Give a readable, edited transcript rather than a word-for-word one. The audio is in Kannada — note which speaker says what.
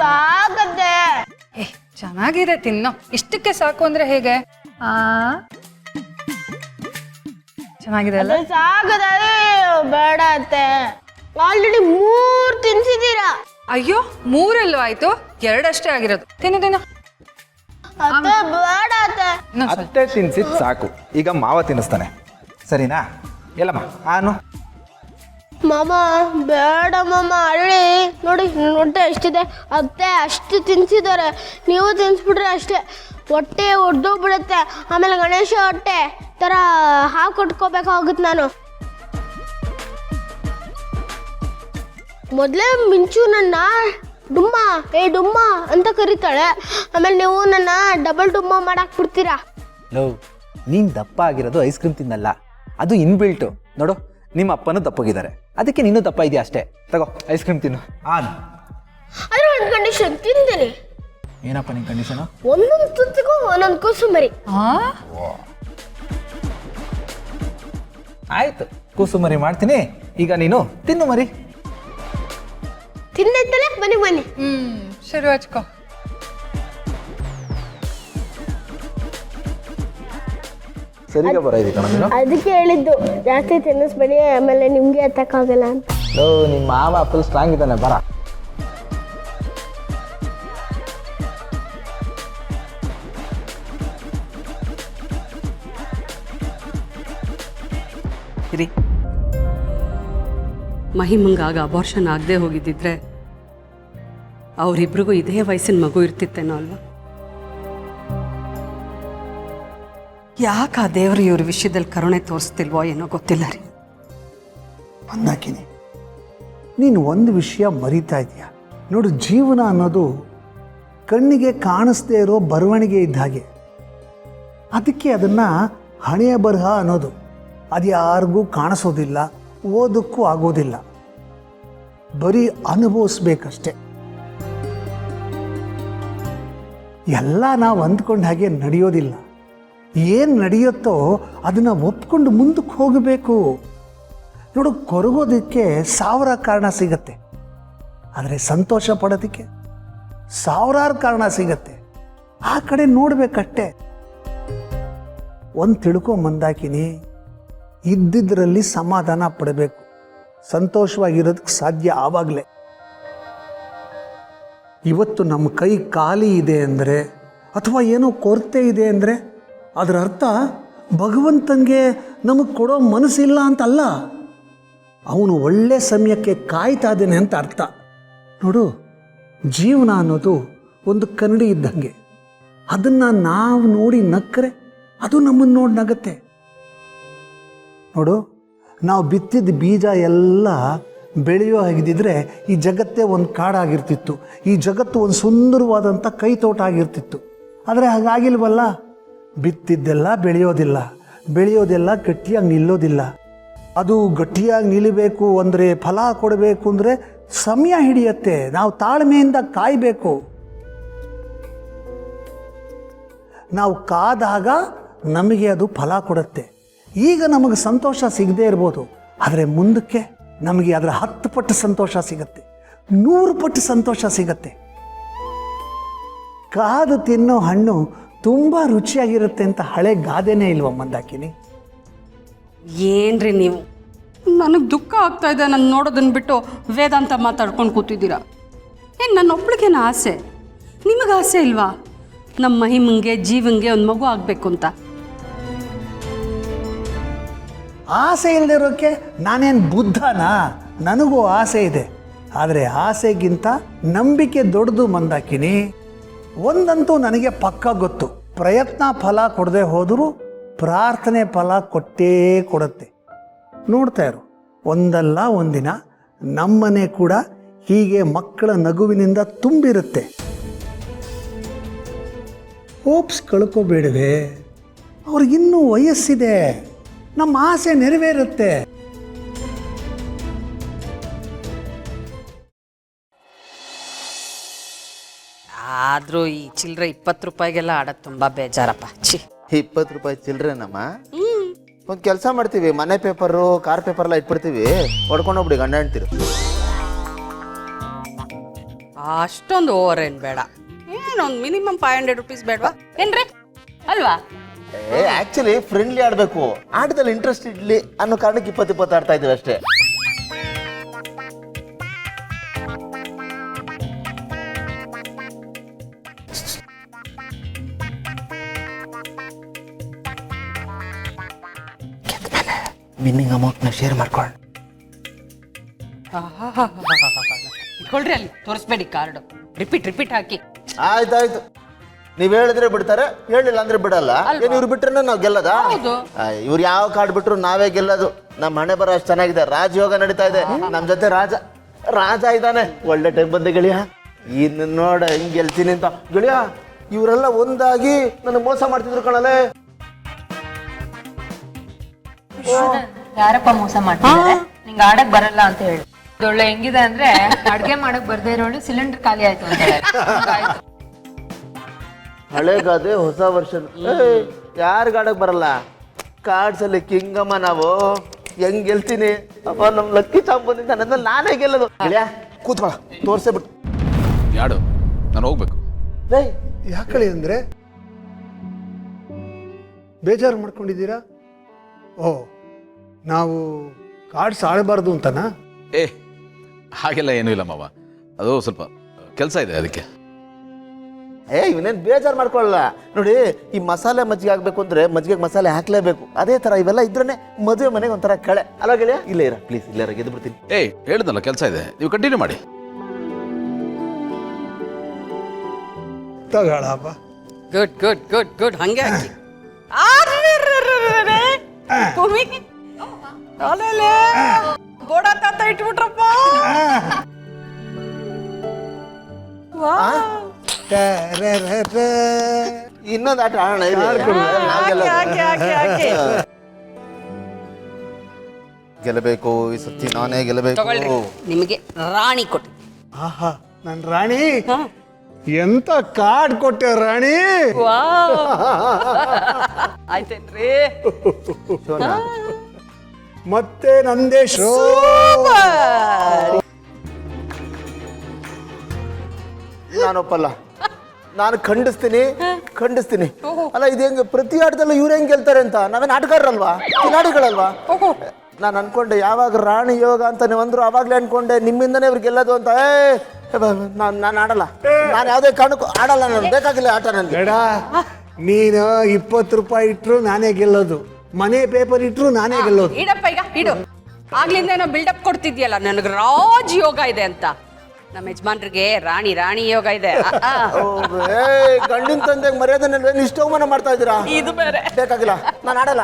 Speaker 1: ಸಾಕತ್ತೆ.
Speaker 2: ಚೆನ್ನಾಗಿದೆ ತಿನ್ನೋ. ಇಷ್ಟಕ್ಕೆ ಸಾಕು ಅಂದ್ರೆ ಹೇಗೆ? ಚೆನ್ನಾಗಿದೆ ಅಲ್ಲ?
Speaker 1: ಸಾಕದ ಬೇಡ ಅತ್ತೆ, ಆಲ್ರೆಡಿ 3 ತಿನ್ಸಿದೀರಾ.
Speaker 2: ಅಯ್ಯೋ 3 ಆಯ್ತು, 2 ಅಷ್ಟೇ ಆಗಿರೋದು. ತಿನ್ನು ತಿನ್ನು.
Speaker 1: ಅತ್ತೆ ಬೇಡ ಅತ್ತೆ.
Speaker 3: ಅತ್ತೆ ತಿನ್ಸಿದ್ ಸಾಕು, ಈಗ ಮಾವ ತಿನ್ನಿಸ್ತಾನೆ, ಸರಿನಾ? ಎಲ್ಲಮ್ಮ ಆನು.
Speaker 1: ಮಾಮ ಬೇಡ ಮಾಮ, ಅಳ್ಳಿ ನೋಡಿ ನನ್ನ ಹೊಟ್ಟೆ ಎಷ್ಟಿದೆ. ಅತ್ತೆ ಅಷ್ಟು ತಿನ್ಸಿದ್ದಾರೆ, ನೀವು ತಿನ್ಸ್ಬಿಟ್ರೆ ಅಷ್ಟೇ ಹೊಟ್ಟೆ ಒಡ್ದೋಗ್ಬಿಡುತ್ತೆ. ಆಮೇಲೆ ಗಣೇಶ ಹೊಟ್ಟೆ ಥರ ಹಾಕೊಟ್ಕೋಬೇಕಾಗುತ್ತೆ. ನಾನು ಮೊದಲೇ ಮಿಂಚು ನನ್ನ ಡುಮ್ಮ ಡುಮ್ಮ ಅಂತ ಕರೀತಾಳೆ, ಆಮೇಲೆ ನೀವು ನನ್ನ ಡಬಲ್ ಡುಮ್ಮ ಮಾಡಾಕ್ಬಿಡ್ತೀರಾ.
Speaker 3: ಲವ್, ನೀನು ದಪ್ಪ ಆಗಿರೋದು ಐಸ್ ಕ್ರೀಮ್ ತಿನ್ನಲ್ಲ, ಅದು ಇನ್ಬಿಲ್ಟು. ನೋಡು, ನಿಮ್ಮ ಅಪ್ಪನೂ ದಪ್ಪಗಿದ್ದಾರೆ, ಅದಕ್ಕೆ ನೀನು ದಪ್ಪ ಇದೆಯಾ ಅಷ್ಟೇ. ತಗೋ ಐಸ್ ಕ್ರೀಮ್ ತಿನ್ನು.
Speaker 1: ಅದ್ರ ಒಂದು ಕಂಡೀಷನ್, ತಿಂತೀನಿ.
Speaker 3: ಏನಪ್ಪ ನಿನ್ನ ಕಂಡೀಷನು?
Speaker 1: ಒಂದೊಂದು ತುತ್ತಿಗೂ ಒಂದೊಂದು ಕೂಸುಮರಿ.
Speaker 3: ಆಯ್ತು, ಕೂಸುಮರಿ ಮಾಡ್ತೀನಿ. ಈಗ ನೀನು ತಿನ್ನು ಮರಿ.
Speaker 1: ತಿನ್ನೈತಲ್ಲ, ಬನ್ನಿ ಬನ್ನಿ.
Speaker 2: ಶುರು ಹಚ್ಕೋ.
Speaker 3: ಸರಿಗ ಬರೋದಿ ಕಣ ನೀನು.
Speaker 1: ಅದಕ್ಕೆ ಹೇಳಿದ್ದು ಜಾಸ್ತಿ ತಿನ್ನಿಸ್ಬೇಡಿ, ಆಮೇಲೆ ನಿಮ್ಗೆ ಎತ್ತಕ್ಕಾಗಲ್ಲ ಅಂತ.
Speaker 3: ನಿಮ್ಮ ಮಾವ ಫುಲ್ ಸ್ಟ್ರಾಂಗ್ ಇದ್ದಾನೆ, ಬರ.
Speaker 4: ಇರಿ, ಮಹಿಮಂಗಾಗ ಅಬಾರ್ಷನ್ ಆಗದೆ ಹೋಗಿದ್ದಿದ್ರೆ ಅವರಿಬ್ರಿಗೂ ಇದೇ ವಯಸ್ಸಿನ ಮಗು ಇರ್ತಿತ್ತೇನೋ ಅಲ್ವಾ? ಯಾಕೆ ಆ ದೇವರು ಇವ್ರ ವಿಷಯದಲ್ಲಿ ಕರುಣೆ ತೋರಿಸ್ತಿಲ್ವೋ ಏನೋ ಗೊತ್ತಿಲ್ಲ ರೀ.
Speaker 5: ಮಂದಾಕಿನಿ, ನೀನು ಒಂದು ವಿಷಯ ಮರಿತಾ ಇದೆಯಾ ನೋಡು. ಜೀವನ ಅನ್ನೋದು ಕಣ್ಣಿಗೆ ಕಾಣಿಸ್ದೇ ಇರೋ ಬರವಣಿಗೆ ಇದ್ದ ಹಾಗೆ. ಅದಕ್ಕೆ ಅದನ್ನು ಹಣೆಯ ಬರಹ ಅನ್ನೋದು. ಅದು ಯಾರಿಗೂ ಕಾಣಿಸೋದಿಲ್ಲ, ಓದಕ್ಕೂ ಆಗೋದಿಲ್ಲ, ಬರೀ ಅನುಭವಿಸ್ಬೇಕಷ್ಟೆ. ಎಲ್ಲ ನಾವು ಅಂದ್ಕೊಂಡ ಹಾಗೆ ನಡೆಯೋದಿಲ್ಲ. ಏನು ನಡೆಯುತ್ತೋ ಅದನ್ನು ಒಪ್ಕೊಂಡು ಮುಂದಕ್ಕೆ ಹೋಗಬೇಕು. ನೋಡು, ಕೊರಗೋದಕ್ಕೆ 1000 ಕಾರಣ ಸಿಗತ್ತೆ, ಆದರೆ ಸಂತೋಷ ಪಡೋದಕ್ಕೆ 1000 ಕಾರಣ ಸಿಗತ್ತೆ. ಆ ಕಡೆ ನೋಡಬೇಕಷ್ಟೆ. ಒಂದು ತಿಳ್ಕೊ ಮಂದಾಕಿನಿ, ಇದ್ದಿದ್ರಲ್ಲಿ ಸಮಾಧಾನ ಪಡಬೇಕು, ಸಂತೋಷವಾಗಿರೋದಕ್ಕೆ ಸಾಧ್ಯ ಆವಾಗಲೇ. ಇವತ್ತು ನಮ್ಮ ಕೈ ಖಾಲಿ ಇದೆ ಅಂದರೆ, ಅಥವಾ ಏನೋ ಕೊರತೆ ಇದೆ ಅಂದರೆ, ಅದರ ಅರ್ಥ ಭಗವಂತನಿಗೆ ನಮಗೆ ಕೊಡೋ ಮನಸ್ಸಿಲ್ಲ ಅಂತಲ್ಲ, ಅವನು ಒಳ್ಳೆ ಸಮಯಕ್ಕೆ ಕಾಯ್ತಾ ಇದ್ದಾನೆ ಅಂತ ಅರ್ಥ. ನೋಡು, ಜೀವನ ಅನ್ನೋದು ಒಂದು ಕನ್ನಡಿ ಇದ್ದಂಗೆ. ಅದನ್ನು ನಾವು ನೋಡಿ ನಕ್ಕರೆ ಅದು ನಮ್ಮನ್ನು ನೋಡಿ ನಗತ್ತೆ. ನೋಡು, ನಾವು ಬಿತ್ತಿದ ಬೀಜ ಎಲ್ಲ ಬೆಳೆಯೋ ಆಗಿದ್ದಿದ್ರೆ ಈ ಜಗತ್ತೇ ಒಂದು ಕಾಡಾಗಿರ್ತಿತ್ತು, ಈ ಜಗತ್ತು ಒಂದು ಸುಂದರವಾದಂಥ ಕೈ ತೋಟ ಆಗಿರ್ತಿತ್ತು. ಆದರೆ ಹಾಗಾಗಿಲ್ವಲ್ಲ. ಬಿತ್ತಿದ್ದೆಲ್ಲ ಬೆಳೆಯೋದಿಲ್ಲ, ಬೆಳೆಯೋದೆಲ್ಲ ಗಟ್ಟಿಯಾಗಿ ನಿಲ್ಲೋದಿಲ್ಲ. ಅದು ಗಟ್ಟಿಯಾಗಿ ನಿಲ್ಲಬೇಕು ಅಂದರೆ, ಫಲ ಕೊಡಬೇಕು ಅಂದರೆ ಸಮಯ ಹಿಡಿಯತ್ತೆ. ನಾವು ತಾಳ್ಮೆಯಿಂದ ಕಾಯಬೇಕು. ನಾವು ಕಾದಾಗ ನಮಗೆ ಅದು ಫಲ ಕೊಡುತ್ತೆ. ಈಗ ನಮಗೆ ಸಂತೋಷ ಸಿಗದೇ ಇರ್ಬೋದು, ಆದರೆ ಮುಂದಕ್ಕೆ ನಮಗೆ ಅದರ 10 ಪಟ್ಟು ಸಂತೋಷ ಸಿಗತ್ತೆ, 100 ಪಟ್ಟು ಸಂತೋಷ ಸಿಗತ್ತೆ. ಕಾದು ತಿನ್ನೋ ಹಣ್ಣು ತುಂಬ ರುಚಿಯಾಗಿರುತ್ತೆ ಅಂತ ಹಳೆ ಗಾದೆನೇ ಇಲ್ವ ಮಂದಾಕಿನಿ?
Speaker 4: ಏನ್ರಿ ನೀವು, ನನಗೆ ದುಃಖ ಆಗ್ತಾ ಇದೆ ನಾನು ನೋಡೋದನ್ನ ಬಿಟ್ಟು ವೇದಾಂತ ಮಾತಾಡ್ಕೊಂಡು ಕೂತಿದ್ದೀರಾ. ಏನು ನನ್ನ ಒಬ್ಳಿಗೇನ ಆಸೆ? ನಿಮಗೆ ಆಸೆ ಇಲ್ವಾ ನಮ್ಮ ಮಹಿಮಂಗೆ ಜೀವಂಗೆ ಒಂದು ಮಗು ಆಗಬೇಕು ಅಂತ?
Speaker 5: ಆಸೆ ಇಲ್ಲದಿರೋಕ್ಕೆ ನಾನೇನು ಬುದ್ಧನಾ? ನನಗೂ ಆಸೆ ಇದೆ, ಆದರೆ ಆಸೆಗಿಂತ ನಂಬಿಕೆ ದೊಡ್ಡದು ಮಂದಾಕಿನಿ. ಒಂದಂತೂ ನನಗೆ ಪಕ್ಕ ಗೊತ್ತು, ಪ್ರಯತ್ನ ಫಲ ಕೊಡದೆ ಹೋದರೂ ಪ್ರಾರ್ಥನೆ ಫಲ ಕೊಟ್ಟೇ ಕೊಡುತ್ತೆ. ನೋಡ್ತಾ ಇರು, ಒಂದಲ್ಲ ಒಂದಿನ ನಮ್ಮನೆ ಕೂಡ ಹೀಗೆ ಮಕ್ಕಳ ನಗುವಿನಿಂದ ತುಂಬಿರುತ್ತೆ. ಹೋಪ್ಸ್ ಕಳ್ಕೋಬೇಡವೆ, ಅವ್ರಿಗಿನ್ನೂ ವಯಸ್ಸಿದೆ, ನಮ್ಮ ಆಸೆ ನೆರವೇರುತ್ತೆ.
Speaker 4: ಆದರೂ ಈ ಚಿಲ್ಲರೆ 20 ರೂಪಾಯಿಗೆಲ್ಲ ಆಡೋದು ತುಂಬ ಬೇಜಾರಪ್ಪ.
Speaker 6: 20 ರೂಪಾಯಿ ಚಿಲ್ಡ್ರನಮ್ಮ. ಒಂದು ಕೆಲಸ ಮಾಡ್ತೀವಿ, ಮನೆ ಪೇಪರು ಕಾರ್ ಪೇಪರ್ ಎಲ್ಲ ಇಟ್ಬಿಡ್ತೀವಿ, ಹೊಡ್ಕೊಂಡು ಹೋಗ್ಬಿಡಿ ಗಂಡ ಹೆಣ್ತೀರಿ.
Speaker 4: ಅಷ್ಟೊಂದು ಓವರ್ ಏನು ಬೇಡ, ಏನೊಂದು ಮಿನಿಮಮ್ 500 rupees ಬೇಡವಾ ಏನ್ರಿ ಅಲ್ವಾ?
Speaker 6: ಆಕ್ಚುಲಿ ಫ್ರೆಂಡ್ಲಿ ಆಡ್ಬೇಕು, ಆಟದಲ್ಲಿ ಇಂಟ್ರೆಸ್ಟ್ ಇಡ್ಲಿ ಅನ್ನೋ ಕಾರಣಕ್ಕೆ 20 ಆಡ್ತಾ ಇದೀವಿ ಅಷ್ಟೇ. ವಿನ್ನಿಂಗ್ ಅಮೌಂಟ್ ನ ಶೇರ್ ಮಾಡ್ಕೊಳ್ಳ.
Speaker 4: ಇಟ್ಕೊಳ್ರಿ, ಅಲ್ಲಿ ತೋರಿಸ್ಬೇಡಿ ಕಾರ್ಡ್. ರಿಪೀಟ್ ಹಾಕಿ.
Speaker 6: ಆಯ್ತಾಯ್ತು, ನೀವ್ ಹೇಳಿದ್ರೆ ಬಿಡ್ತಾರೆ, ಹೇಳಿಲ್ಲ ಅಂದ್ರೆ ಬಿಡಲ್ಲ. ಏನ್ ಇವ್ರು ಬಿಟ್ರೆ ನಾವ್ ಗೆಲ್ಲದ? ಇವ್ರು ಯಾವ ಕಾರ್ಡ್ ಬಿಟ್ರು ನಾವೇ ಗೆಲ್ಲೋದು. ನಮ್ಮ ಹಣೆ ಬರ ಅಷ್ಟು ಚೆನ್ನಾಗಿದೆ, ರಾಜಯೋಗ ನಡೀತಾ ಇದೆ. ನಮ್ ಜೊತೆ ರಾಜ ಇದ್ದಾನೆ. ಒಳ್ಳೆ ಟೈಮ್ ಬಂದೆ ಗೆಳೆಯ. ಇನ್ನು ನೋಡ ಹಿಂಗ್ ಗೆಲ್ತೀನಿ ಅಂತ ಗೆಳೆಯ. ಇವರೆಲ್ಲ ಒಂದಾಗಿ ನನ್ನ ಮೋಸ ಮಾಡ್ತಿದ್ರು ಕಣಲೆ.
Speaker 2: ಯಾರಪ್ಪ ಮೋಸ ಮಾಡ್ತಿದ್ದಾರೆ? ನಿಂಗೆ ಆಡಕ್ ಬರಲ್ಲ ಅಂತ ಹೇಳಿ. ಒಳ್ಳೆ ಹೆಂಗಿದೆ ಅಂದ್ರೆ ಅಡ್ಗೆ ಮಾಡಕ್ ಬರ್ದೇ ಇರೋಳು ಸಿಲಿಂಡರ್ ಖಾಲಿ ಆಯ್ತು ಅಂತ ಹೇಳಿ.
Speaker 6: ಹಳೆ ಗಾದೆ ಹೊಸ ವರ್ಷ. ಯಾರು ಗಾಡಕ್ ಬರಲ್ಲ? ಕಾರ್ಡ್ಸ್ ಅಲ್ಲಿ ಕಿಂಗಮ್ಮ ನಾವು. ಹೆಂಗ್ ಗೆಲ್ತೀನಿ ಅಪ್ಪ, ನಮ್ ಲಕ್ಕಿ ಚಾಂಪನಿಂದ ನನ್ನ ನಾನೇ ಗೆಲ್ಲೋದು. ಗೆಳೆಯ ಕೂತ್ಕೊಳ, ತೋರ್ಸೇ ಬಿಟ್ಟು.
Speaker 7: ಯಾಡು ನಾನು ಹೋಗ್ಬೇಕು.
Speaker 5: ಯಾಕಳಿ ಅಂದರೆ ಬೇಜಾರು ಮಾಡ್ಕೊಂಡಿದ್ದೀರಾ? ಓ, ನಾವು ಕಾರ್ಡ್ಸ್ ಆಡಬಾರ್ದು ಅಂತನಾ?
Speaker 7: ಏ ಹಾಗೆಲ್ಲ ಏನೂ ಇಲ್ಲ ಮಾವ, ಅದು ಸ್ವಲ್ಪ ಕೆಲಸ ಇದೆ ಅದಕ್ಕೆ.
Speaker 6: ಇವನೇನ್ ಬೇಜಾರು ಮಾಡ್ಕೊಳ್ಳಲ್ಲ ನೋಡಿ. ಈ ಮಸಾಲೆ ಮಜ್ಜಿಗೆ ಆಗ್ಬೇಕು ಅಂದ್ರೆ ಮಜ್ಜಿಗೆಗೆ ಮಸಾಲೆ ಹಾಕ್ಲೇಬೇಕು. ಅದೇ ತರ ಇವೆಲ್ಲ ಇದ್ರೇನೆ ಮದುವೆ ಮನೆಗೆ ಒಂಥರ ಕಳೆ ಅಲ್ಲ ಗೆಳೆಯ? ಇಲ್ಲೇ ಇರ ಪ್ಲೀಸ್, ಇಲ್ಲೇ ಗೆದ್ದು ಬಿಡ್ತೀನಿ.
Speaker 7: ಏಯ್ ಹೇಳ್ದಲ್ಲ ಕೆಲಸ ಇದೆ, ನೀವು ಕಂಟಿನ್ಯೂ ಮಾಡಿ.
Speaker 5: ತಗೊಳಪ್ಪ.
Speaker 4: ಗುಡ್ ಹಂಗೆ ಹಾಕಿ. ಗೋಡ ತಾತ ಇಟ್ಬಿಟ್ರಪ್ಪ.
Speaker 6: ಇನ್ನೊಂದು ಆಟ ಆಡೋಣ ಇರಿ. ಗೆಲ್ಲಬೇಕು ಈ ಸತಿ, ನಾನೇ ಗೆಲ್ಲಬೇಕು.
Speaker 4: ನಿಮಗೆ ರಾಣಿ ಕೊಟ್ಟು.
Speaker 5: ಆಹಾ, ನನ್ನ ರಾಣಿ, ಎಂತ ಕಾರ್ಡ್ ಕೊಟ್ಟೆ ರಾಣಿ.
Speaker 4: ಆಯ್ತೇನ್ರಿ?
Speaker 5: ಮತ್ತೆ ನಂದೇ ಶೋ.
Speaker 6: ನಾನೊಪ್ಪಲ್ಲ, ನಾನು ಖಂಡಿಸ್ತೀನಿ. ಅಲ್ಲ ಇದು ಹೆಂಗ್ ಪ್ರತಿ ಆಟದಲ್ಲೂ ಇವ್ರು ಹೆಂಗ್ ಗೆಲ್ತಾರೆ ಅಂತ? ನಾವೇನ್ ಆಟಗಾರರಲ್ವಾ, ಕಿಲಾಡಿಗಳಲ್ವಾ? ನಾನು ಅನ್ಕೊಂಡೆ ಯಾವಾಗ ರಾಣಿ ಯೋಗ ಅಂತ ನೀವು ಅಂದ್ರು ಅವಾಗ್ಲೇ ಅನ್ಕೊಂಡೆ ನಿಮ್ಮಿಂದನೇ ಇವ್ರು ಗೆಲ್ಲೋದು ಅಂತ. ನಾನು ಆಡಲ್ಲ, ನಾನು ಯಾವುದೇ ಕಾರಣಕ್ಕೂ ಆಡಲ್ಲ. ನಾನು ಬೇಕಾಗಿಲ್ಲ ಆಟ ನನಗೆ.
Speaker 5: ಬೇಡ, ನೀನು 20 ರೂಪಾಯಿ ಇಟ್ರು ನಾನೇ ಗೆಲ್ಲೋದು, ಮನೆ ಪೇಪರ್ ಇಟ್ರು ನಾನೇ ಗೆಲ್ಲೋದು.
Speaker 4: ಇಡಪ್ಪ ಈಗ ಇಡು. ಆಗ್ಲಿಂದ ಏನೋ ಬಿಲ್ಡಪ್ ಕೊಡ್ತಿದ್ಯಲ್ಲ, ನನಗೆ ರಾಜ್ ಯೋಗ ಇದೆ ಅಂತ. ನಮ್ಮ ಯಜಮಾನ್ರಿಗೆ ರಾಣಿ ಯೋಗ ಇದೆ.
Speaker 6: ಗಂಡಿನ ತಂದೆಗೆ ಮರ್ಯಾದೆ ಇಷ್ಟ ಅವಮಾನ ಮಾಡ್ತಾ ಇದ್ದೀರಾ?
Speaker 4: ಇದು ಬೇರೆ.
Speaker 6: ಬೇಕಾಗಿಲ್ಲ, ನಾನು ಆಡಲ್ಲ.